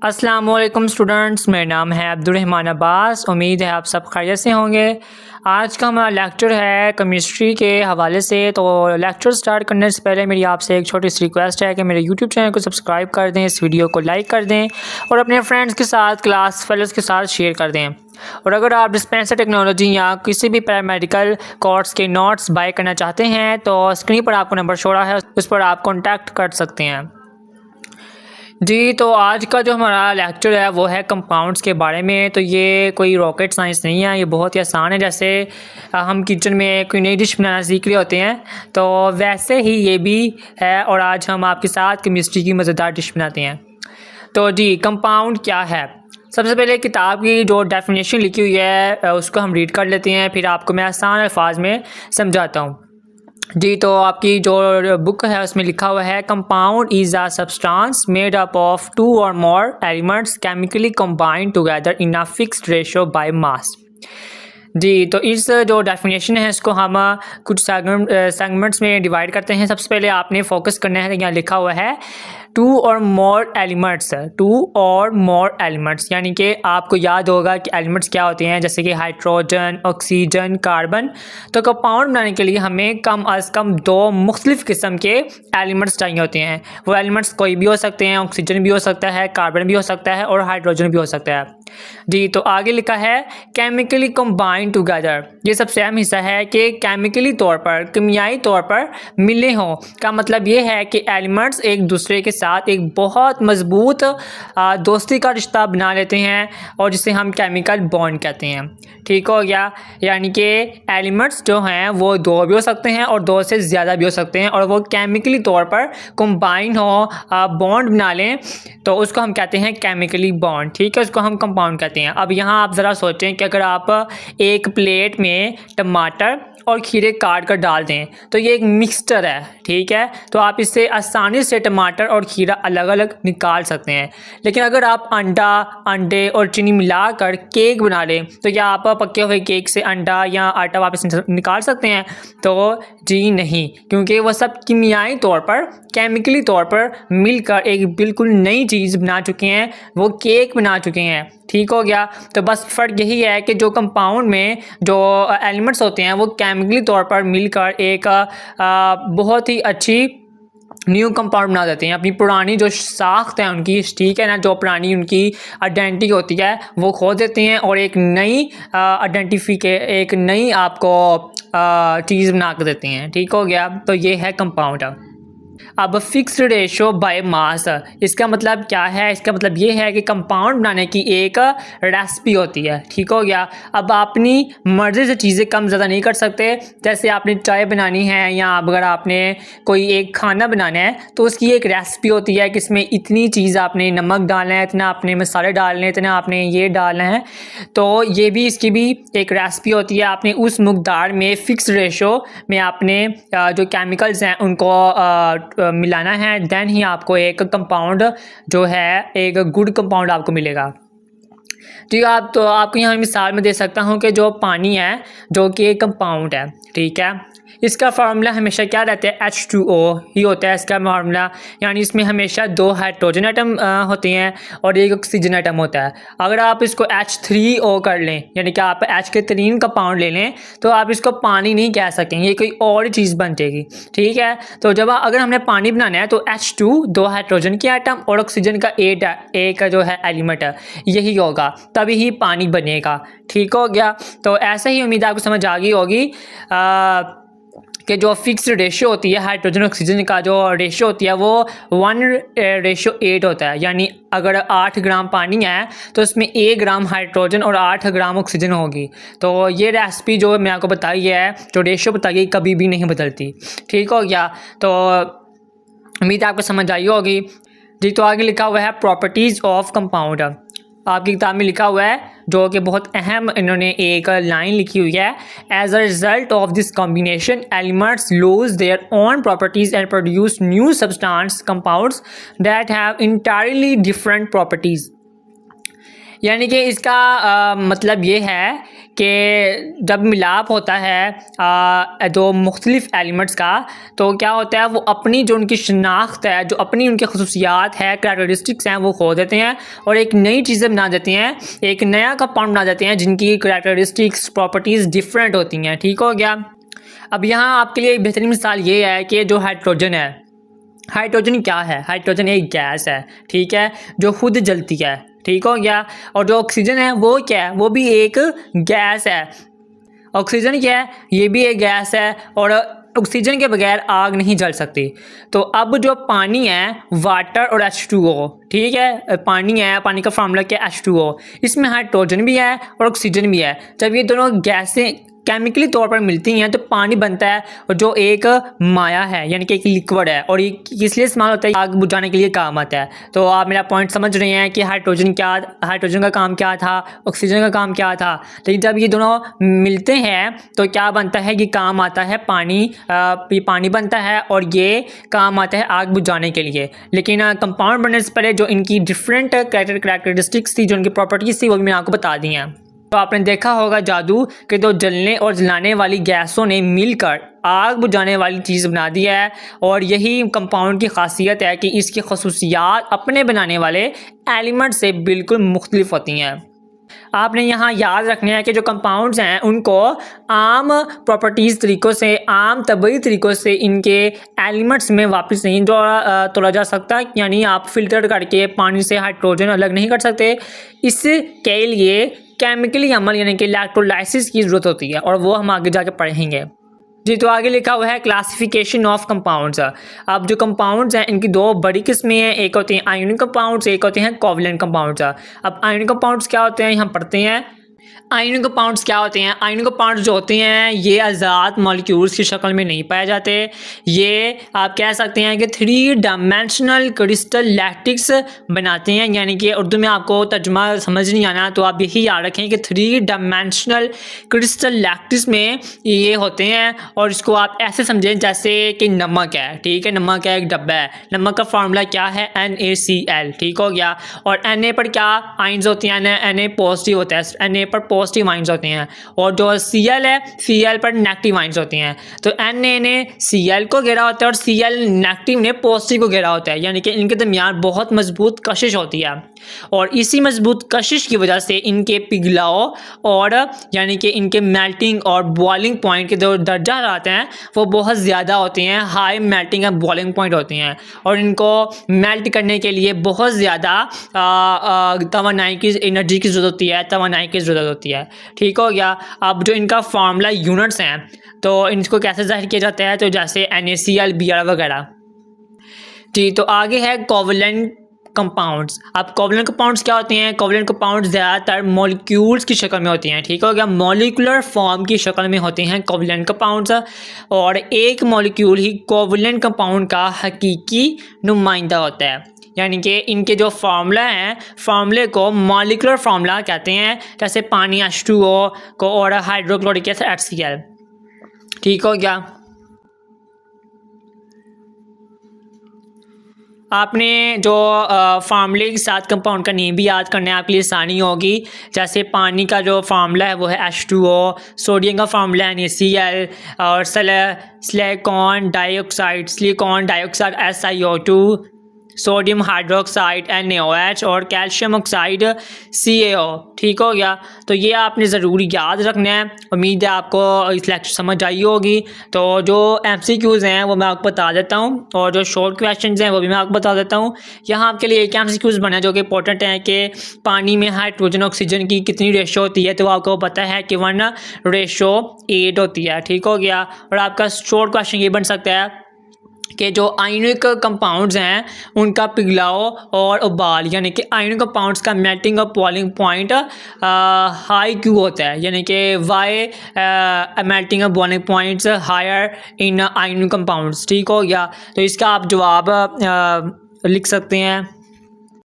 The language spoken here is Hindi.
अस्सलामुअलैकुम स्टूडेंट्स, मेरा नाम है अब्दुर्रहमान अब्बास। उम्मीद है आप सब खैरियत से होंगे। आज का हमारा लेक्चर है केमिस्ट्री के हवाले से। तो लेक्चर स्टार्ट करने से पहले मेरी आपसे एक छोटी सी रिक्वेस्ट है कि मेरे यूट्यूब चैनल को सब्सक्राइब कर दें, इस वीडियो को लाइक कर दें और अपने फ्रेंड्स के साथ, क्लास फेलोज़ के साथ शेयर कर दें। और अगर आप डिस्पेंसर टेक्नोलॉजी या किसी भी पैरामेडिकल कोर्स के नोट्स बाय करना चाहते हैं तो स्क्रीन पर आपको नंबर शो रहा है, उस पर आप कॉन्टैक्ट कर सकते हैं। जी, तो आज का जो हमारा लेक्चर है वो है कंपाउंड्स के बारे में। तो ये कोई रॉकेट साइंस नहीं है, ये बहुत ही आसान है। जैसे हम किचन में कोई नई डिश बनाना सीख रहे होते हैं तो वैसे ही ये भी है। और आज हम आपके साथ केमिस्ट्री की मज़ेदार डिश बनाते हैं। तो जी, कंपाउंड क्या है? सबसे पहले किताब की जो डेफिनेशन लिखी हुई है उसको हम रीड कर लेते हैं, फिर आपको मैं आसान अल्फाज में समझाता हूँ। जी, तो आपकी जो बुक है उसमें लिखा हुआ है compound is a substance made up of two or more elements chemically combined together in a fixed ratio by mass. जी, तो इस जो डेफिनेशन है इसको हम कुछ सेगमेंट्स में डिवाइड करते हैं। सबसे पहले आपने फोकस करना है, यहाँ लिखा हुआ है टू और मोर एलिमेंट्स, यानी कि आपको याद होगा कि एलिमेंट्स क्या होते हैं, जैसे कि हाइड्रोजन, ऑक्सीजन, कार्बन। तो कंपाउंड बनाने के लिए हमें कम अज़ कम दो मुख्तलिफ़ किस्म के एलिमेंट्स चाहिए होते हैं। वो एलिमेंट्स कोई भी हो सकते हैं, ऑक्सीजन भी हो सकता है, कार्बन भी हो सकता है और हाइड्रोजन भी हो सकता है। जी, तो आगे लिखा है केमिकली कंबाइंड टुगेदर। ये सबसे अहम हिस्सा है कि केमिकली तौर पर, केमियाई तौर पर मिले हों। का मतलब ये है कि एलिमेंट्स एक दूसरे के साथ एक बहुत मजबूत दोस्ती का रिश्ता बना लेते हैं और जिसे हम केमिकल बॉन्ड कहते हैं। ठीक हो गया? यानी कि एलिमेंट्स जो हैं वो दो भी हो सकते हैं और दो से ज़्यादा भी हो सकते हैं और वो केमिकली तौर पर कंबाइन हो, बॉन्ड बना लें, तो उसको हम कहते हैं केमिकली बॉन्ड। ठीक है, उसको हम कंपाउंड कहते हैं। अब यहाँ आप ज़रा सोचें कि अगर आप एक प्लेट में टमाटर और खीरे काट कर डाल दें तो ये एक मिक्सचर है। ठीक है, तो आप इससे आसानी से टमाटर और खीरा अलग अलग निकाल सकते हैं। लेकिन अगर आप अंडे और चीनी मिलाकर केक बना लें तो क्या आप पके हुए केक से अंडा या आटा वापस निकाल सकते हैं? तो जी नहीं, क्योंकि वह सब कीमियाई तौर पर, केमिकली तौर पर मिलकर एक बिल्कुल नई चीज़ बना चुके हैं, वो केक बना चुके हैं। ठीक हो गया? तो बस फ़र्क यही है कि जो कंपाउंड में जो एलिमेंट्स होते हैं वो केमिकली तौर पर मिलकर एक बहुत ही अच्छी न्यू कंपाउंड बना देते हैं। अपनी पुरानी जो साख्त है उनकी, ठीक है ना, जो पुरानी उनकी आइडेंटिटी होती है वो खो देते हैं और एक नई एक नई आपको चीज़ बना कर देते हैं। ठीक हो गया? तो ये है कंपाउंड। अब फिक्स्ड रेशो बाय मास, इसका मतलब क्या है? इसका मतलब ये है कि कंपाउंड बनाने की एक रेसिपी होती है। ठीक हो गया? अब अपनी मर्ज़ी से चीज़ें कम ज़्यादा नहीं कर सकते। जैसे आपने चाय बनानी है या अगर आपने कोई एक खाना बनाना है तो उसकी एक रेसिपी होती है कि इसमें इतनी चीज़ आपने नमक डालना है, इतना आपने मसाले डालने हैं, इतना आपने ये डालना है। तो ये भी, इसकी भी एक रेसिपी होती है। आपने उस मकदार में फिक्स्ड रेशो में आपने जो केमिकल्स हैं उनको मिलाना है, देन ही आपको एक कंपाउंड जो है, एक गुड कंपाउंड आपको मिलेगा। ठीक है, तो आपको यहाँ मिसाल में दे सकता हूँ कि जो पानी है जो कि एक कंपाउंड है, ठीक है, इसका फार्मूला हमेशा क्या रहता है? H2O ही होता है इसका फार्मूला। यानी इसमें हमेशा दो हाइड्रोजन एटम होते हैं और एक ऑक्सीजन एटम होता है। अगर आप इसको H3O कर लें, यानी कि आप H के 3 कंपाउंड ले लें, तो आप इसको पानी नहीं कह सकेंगे, ये कोई और चीज़ बन जाएगी। ठीक है, तो जब अगर हमने पानी बनाना है तो H2 दो हाइड्रोजन के एटम और ऑक्सीजन का एक जो है एलिमेंट है, यही होगा, तभी ही पानी बनेगा। ठीक हो गया? तो ऐसे ही उम्मीद आपको समझ आ गई होगी कि जो फिक्स्ड रेशियो होती है हाइड्रोजन ऑक्सीजन का, जो रेशियो होती है वो 1:8 होता है। यानी अगर 8 ग्राम पानी है तो उसमें 1 ग्राम हाइड्रोजन और 8 ग्राम ऑक्सीजन होगी। तो ये रेसिपी जो मैं आपको बताई है, जो रेशियो बताई है, कभी भी नहीं बदलती। ठीक हो गया? तो उम्मीद आपको समझ आई होगी। जी, तो आगे लिखा हुआ है प्रॉपर्टीज़ ऑफ कंपाउंड। आपकी किताब में लिखा हुआ है, जो कि बहुत अहम इन्होंने एक लाइन लिखी हुई है, as a result of this combination elements lose their own properties and produce new substance compounds that have entirely different properties. यानी कि इसका मतलब ये है कि जब मिलाप होता है दो मुख्तलिफ एलिमेंट्स का, तो क्या होता है, वो अपनी जो उनकी शनाख्त है, जो अपनी उनकी खसूसियात है, करैक्टरिस्टिक्स हैं, वो खो देते हैं और एक नई चीज़ें बना देते हैं, एक नया कंपाउंड बना देते हैं जिनकी करैक्टरिस्टिक्स प्रॉपर्टीज़ डिफरेंट होती हैं। ठीक हो गया। अब यहाँ आपके लिए एक बेहतरीन मिसाल ये है कि जो हाइड्रोजन है, हाइड्रोजन क्या है? हाइड्रोजन एक गैस है, ठीक है, जो खुद जलती है। ठीक हो गया। और जो ऑक्सीजन है वो क्या है? वो भी एक गैस है। ऑक्सीजन क्या है? ये भी एक गैस है और ऑक्सीजन के बगैर आग नहीं जल सकती। तो अब जो पानी है, वाटर और H2O, ठीक है, पानी है, पानी का फार्मूला क्या है? H2O। इसमें हाइड्रोजन भी है और ऑक्सीजन भी है। जब ये दोनों गैसें केमिकली तौर पर मिलती हैं तो पानी बनता है, और जो एक माया है यानी कि एक लिक्विड है, और ये किस लिए इस्तेमाल होता है? आग बुझाने के लिए काम आता है। तो आप मेरा पॉइंट समझ रहे हैं कि हाइड्रोजन का काम क्या था, ऑक्सीजन का काम क्या था। लेकिन जब ये दोनों मिलते हैं तो क्या बनता है? ये काम आता है पानी बनता है, और ये काम आता है आग बुझाने के लिए। लेकिन कंपाउंड बनने से पहले जो इनकी डिफरेंट कैरेक्टरिस्टिक्स थी, जो इनकी प्रॉपर्टीज़ थी, वो भी मैंने आपको बता दी हैं। तो आपने देखा होगा जादू कि दो जलने और जलाने वाली गैसों ने मिलकर आग बुझाने वाली चीज़ बना दी है, और यही कंपाउंड की खासियत है कि इसकी खसूसियात अपने बनाने वाले एलिमेंट से बिल्कुल मुख्तलिफ होती हैं। आपने यहाँ याद रखना है कि जो कंपाउंड्स हैं उनको आम प्रॉपर्टीज़ तरीक़ों से, आम तबई तरीक़ों से इनके एलिमेंट्स में वापस नहीं तोड़ा जा सकता। यानी आप फिल्टर करके पानी से हाइड्रोजन अलग नहीं कर सकते। इसके लिए केमिकली अमल यानी कि इलेक्ट्रोलाइसिस की ज़रूरत होती है, और वो हम आगे जाके पढ़ेंगे। जी, तो आगे लिखा हुआ है क्लासिफिकेशन ऑफ कंपाउंड्स। अब जो कंपाउंड्स हैं इनकी दो बड़ी किस्में हैं, एक होती हैं आयोनिक कंपाउंड्स, एक होते हैं कोवलेंट कंपाउंड्स। अब आयोनिक कंपाउंड्स क्या होते हैं, हम पढ़ते हैं। आयोनिक कंपाउंड्स क्या होते हैं? आयोनिक कंपाउंड्स जो होते हैं ये आज़ाद मॉलिक्यूल्स की शक्ल में नहीं पाए जाते। ये आप कह सकते हैं कि 3 डायमेंशनल क्रिस्टल लैटिक्स बनाते हैं। यानी कि उर्दू में आपको तर्जुमा समझ नहीं आना तो आप यही याद रखें कि 3 डायमेंशनल क्रिस्टल लैटिक्स में ये होते हैं, और इसको आप ऐसे समझें जैसे कि नमक है। ठीक है, नमक का एक डब्बा है, नमक का फार्मूला क्या है? NaCl। ठीक हो गया। और Na पर क्या आइंस होती हैं? Na पॉजिटिव होता है, Na पर पॉजिटिव आइंस होते हैं, और जो Cl है, Cl पर नेगेटिव आइंस होती हैं। तो Na ने Cl को घेरा होता है और Cl नेगेटिव ने पॉजिटिव को घेरा होता है। यानी कि इनके दरमियान बहुत मजबूत कशिश होती है, और इसी मजबूत कशिश की वजह से इनके पिघलाव और यानी कि इनके मेल्टिंग और बॉइलिंग पॉइंट के जो दर्जा आते हैं वो बहुत ज़्यादा होते हैं, high melting and boiling point होते हैं, और इनको मेल्ट करने के लिए बहुत ज़्यादा तवानाई की एनर्जी की ज़रूरत होती है, तवानाई की ज़रूरत होती है। ठीक हो गया। अब जो इनका फार्मूला यूनिट्स हैं तो इनको कैसे ज़ाहिर किया जाता है? तो जैसे NaCl, Br वगैरह। जी, तो आगे है कोवलेंट कंपाउंड्स। अब कोवलेंट कंपाउंड्स क्या होते हैं? कोवलेंट कंपाउंड्स ज़्यादातर मॉलिक्यूल्स की शक्ल में होती हैं। ठीक हो गया, मॉलिक्यूलर फॉर्म की शक्ल में होते हैं कोवलेंट कंपाउंड्स, और एक मॉलिक्यूल ही कोवलेंट कंपाउंड का हकीकी नुमाइंदा होता है। यानी कि इनके जो फार्मूला हैं, फार्मूले को मॉलिक्यूलर फार्मूला कहते हैं, जैसे पानी H2O को और हाइड्रोक्लोरिक एसिड HCl। ठीक हो गया। आपने जो फार्मूले के साथ कंपाउंड का नेम भी याद करना है, आपके लिए आसानी होगी। जैसे पानी का जो फार्मूला है वो है H2O, सोडियम का फार्मूला है NaCl, और silicon dioxide SiO2, sodium hydroxide NaOH, और कैल्शियम ऑक्साइड CaO। ठीक हो गया। तो ये आपने ज़रूर याद रखना है। उम्मीद है आपको इस लेक्चर समझ आई होगी। तो जो MCQs हैं वो मैं आपको बता देता हूँ, और जो शॉर्ट क्वेश्चंस हैं वो भी मैं आपको बता देता हूँ। यहाँ आपके लिए एक MCQs बना जो कि इंपॉर्टेंट है कि पानी में हाइड्रोजन ऑक्सीजन की कितनी रेशो होती है, तो आपको पता है कि 1:8 होती है। ठीक हो गया। और आपका शॉर्ट क्वेश्चन ये बन सकता है कि जो आयोनिक कंपाउंड्स हैं उनका पिघलाव और उबाल, यानी कि आयोनिक कंपाउंड्स का मेल्टिंग और बॉइलिंग पॉइंट हाई क्यों होता है, यानी कि वाई मेल्टिंग और boiling points higher in ionic compounds. ठीक हो गया। तो इसका आप जवाब लिख सकते हैं।